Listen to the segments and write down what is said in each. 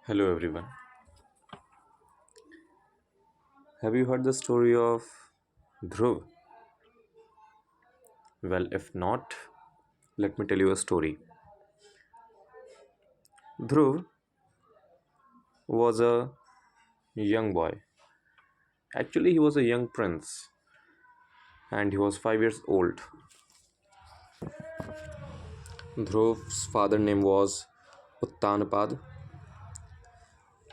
Hello everyone. Have you heard the story of Dhruv? Well, if not, let me tell you a story. Dhruv was a young boy. Actually, he was a young prince and he was 5 years old. Dhruv's father name was Uttanapad,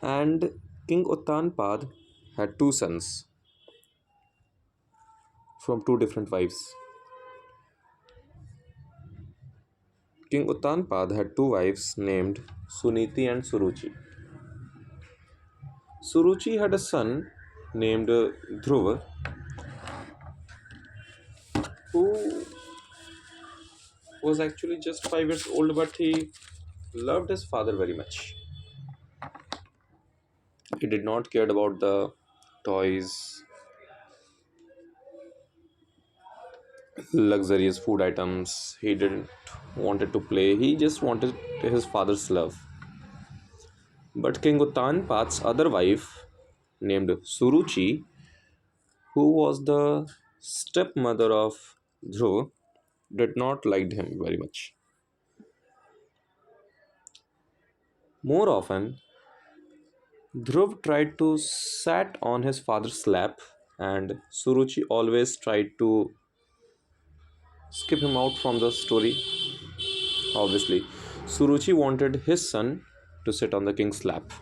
and King Uttanapad had two sons from two different wives. King Uttanapad had two wives named Suniti and Suruchi. Suruchi had a son named Dhruva, who was actually just 5 years old, but he loved his father very much. He did not care about the toys, luxurious food items. He didn't wanted to play. He just wanted his father's love. But King Uttanpad's other wife, named Suruchi, who was the stepmother of Dhruv, did not liked him very much. More often, Dhruv tried to sat on his father's lap, and Suruchi always tried to skip him out from the story. Obviously, Suruchi wanted his son to sit on the king's lap.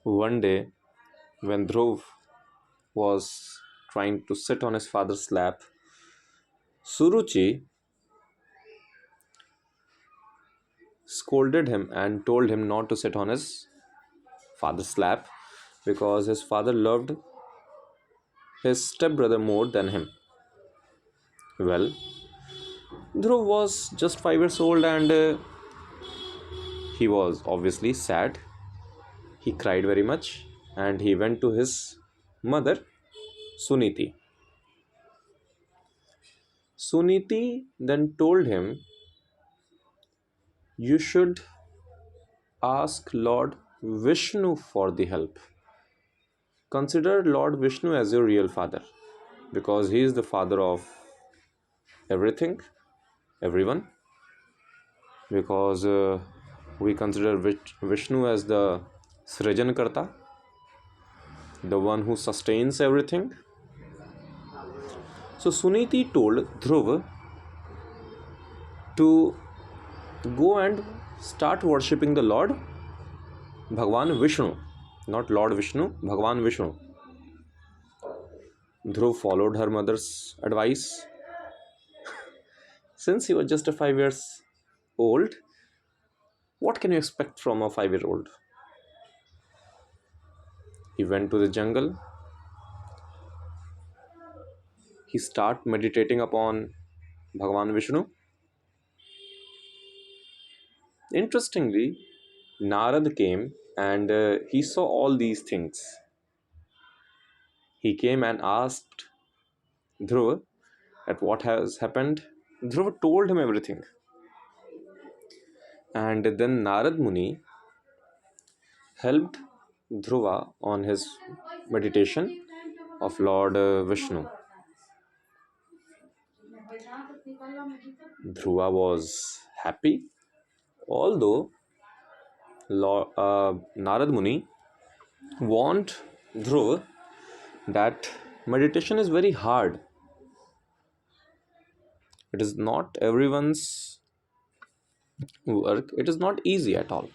One day, when Dhruv was trying to sit on his father's lap, Suruchi scolded him and told him not to sit on his father's lap because his father loved his stepbrother more than him. Well, Dhruv was just 5 years old and he was obviously sad. He cried very much and he went to his mother, Suniti. Suniti then told him, "You should ask Lord Vishnu for the help. Consider Lord Vishnu as your real father because he is the father of everything, everyone. Because we consider Vishnu as the Srijankarta, the one who sustains everything." So Suniti told Dhruv to go and start worshipping the Lord Bhagwan Vishnu, not Lord Vishnu, Bhagwan Vishnu. Dhruv followed her mother's advice. Since he was just a 5 years old, what can you expect from a 5 year old? He went to the jungle. He started meditating upon Bhagwan Vishnu. Interestingly, Narad came and he saw all these things. He came and asked Dhruva at what has happened. Dhruva told him everything. And then Narad Muni helped Dhruva on his meditation of Lord Vishnu. Dhruva was happy, although Narad Muni warned Dhruva that meditation is very hard. It is not everyone's work, it is not easy at all.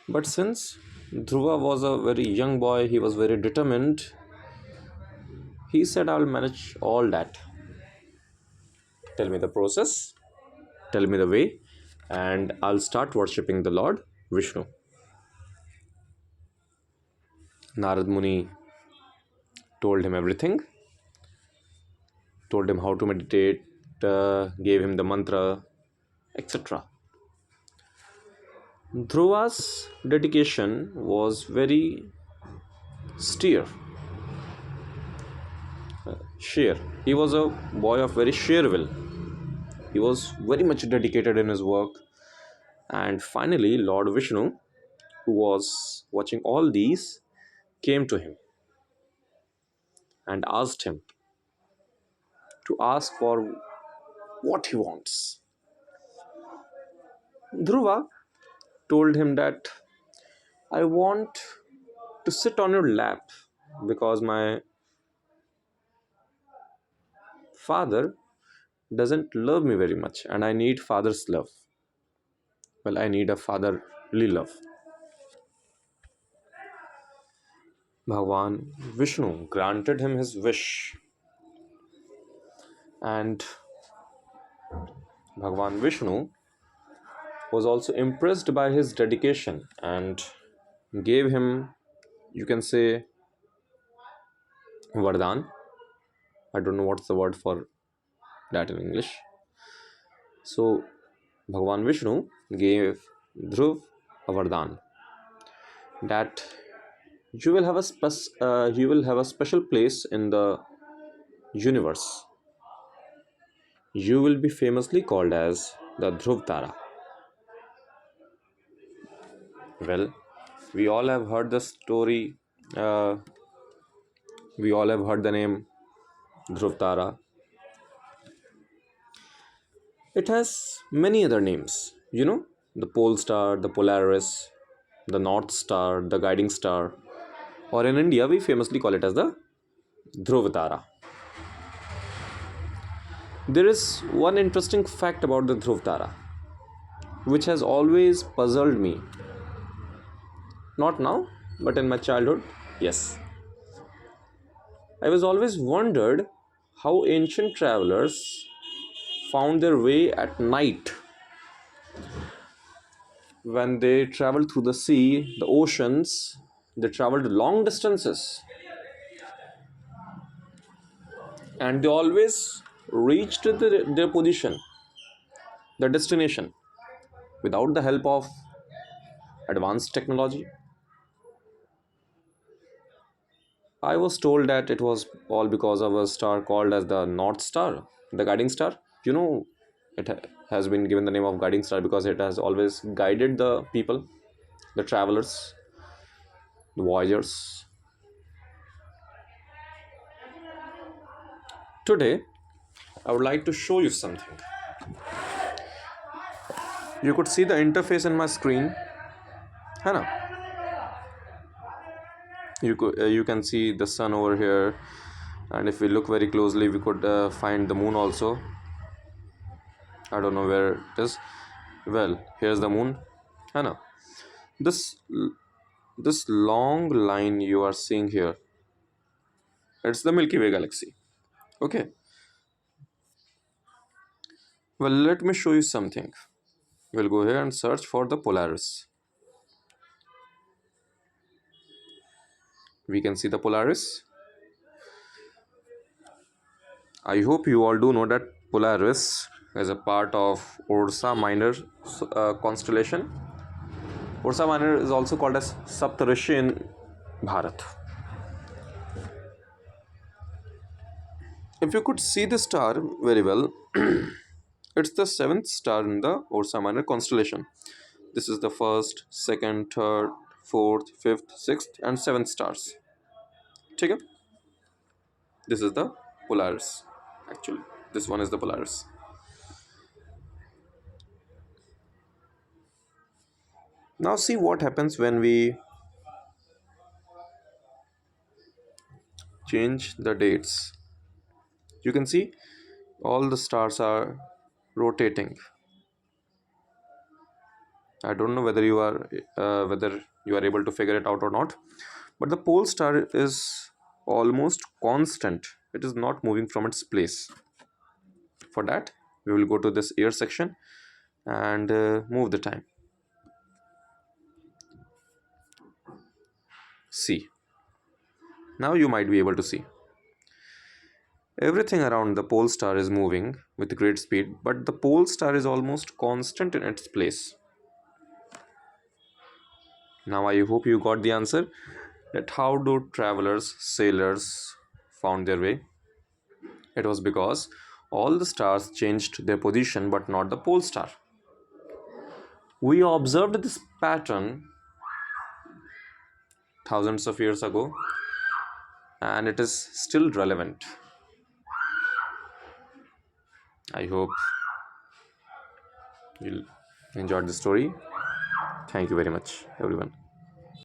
But since Dhruva was a very young boy, he was very determined, he said, "I will manage all that. Tell me the process, tell me the way, and I'll start worshipping the Lord Vishnu." Narad Muni told him everything, told him how to meditate, gave him the mantra, etc. Dhruva's dedication was very steer, sheer. He was a boy of very sheer will. He was very much dedicated in his work And finally, Lord Vishnu, who was watching all these, came to him and asked him to ask for what he wants. Dhruva told him that I want to sit on your lap because my father doesn't love me very much and I need father's love. Well, I need a fatherly love. Bhagwan Vishnu granted him his wish, and Bhagwan Vishnu was also impressed by his dedication and gave him, you can say, Vardhan. I don't know what's the word for that in English. So, Bhagwan Vishnu gave Dhruv a Vardhan that you will have a special place in the universe. You will be famously called as the Dhruv Tara. Well, we all have heard the story. Uh, we all have heard the name Dhruv Tara. It has many other names. The Pole Star, the Polaris, the North Star, the Guiding Star, or in India, we famously call it as the Dhruv Tara. There is one interesting fact about the Dhruv Tara, which has always puzzled me. Not now, but in my childhood, yes. I was always wondered how ancient travelers found their way at night when they traveled through the sea, the oceans. They traveled long distances and they always reached their position, their destination, without the help of advanced technology. I was told that it was all because of a star called as the North Star, the guiding star. It has been given the name of guiding star because it has always guided the people, the travelers, the voyagers. Today, I would like to show you something. You could see the interface in my screen. है ना? You can see the sun over here, and if we look very closely, we could find the moon also. I don't know where it is. Well, here's the moon. है ना? This this long line you are seeing here, it's the Milky Way galaxy. Okay. Well, let me show you something. We'll go here and search for the Polaris. We can see the Polaris. I hope you all do know that Polaris is a part of Ursa Minor constellation. Ursa Minor is also called as Saptarishi in Bharat. If you could see the star very well, it's the seventh star in the Ursa Minor constellation. This is the first, second, third, fourth, fifth, sixth, and seventh stars. ठीक है? This is the Polaris. Actually, this one is the Polaris. Now see what happens when we change the dates. You can see all the stars are rotating. I don't know whether you are able to figure it out or not, but the pole star is almost constant. It is not moving from its place. For that, we will go to this year section and move the time. See. Now you might be able to see. Everything around the pole star is moving with great speed, but the pole star is almost constant in its place. Now I hope you got the answer that how do travelers, sailors found their way? It was because all the stars changed their position but not the pole star. We observed this pattern thousands of years ago, and it is still relevant. I hope you enjoyed the story. Thank you very much, everyone.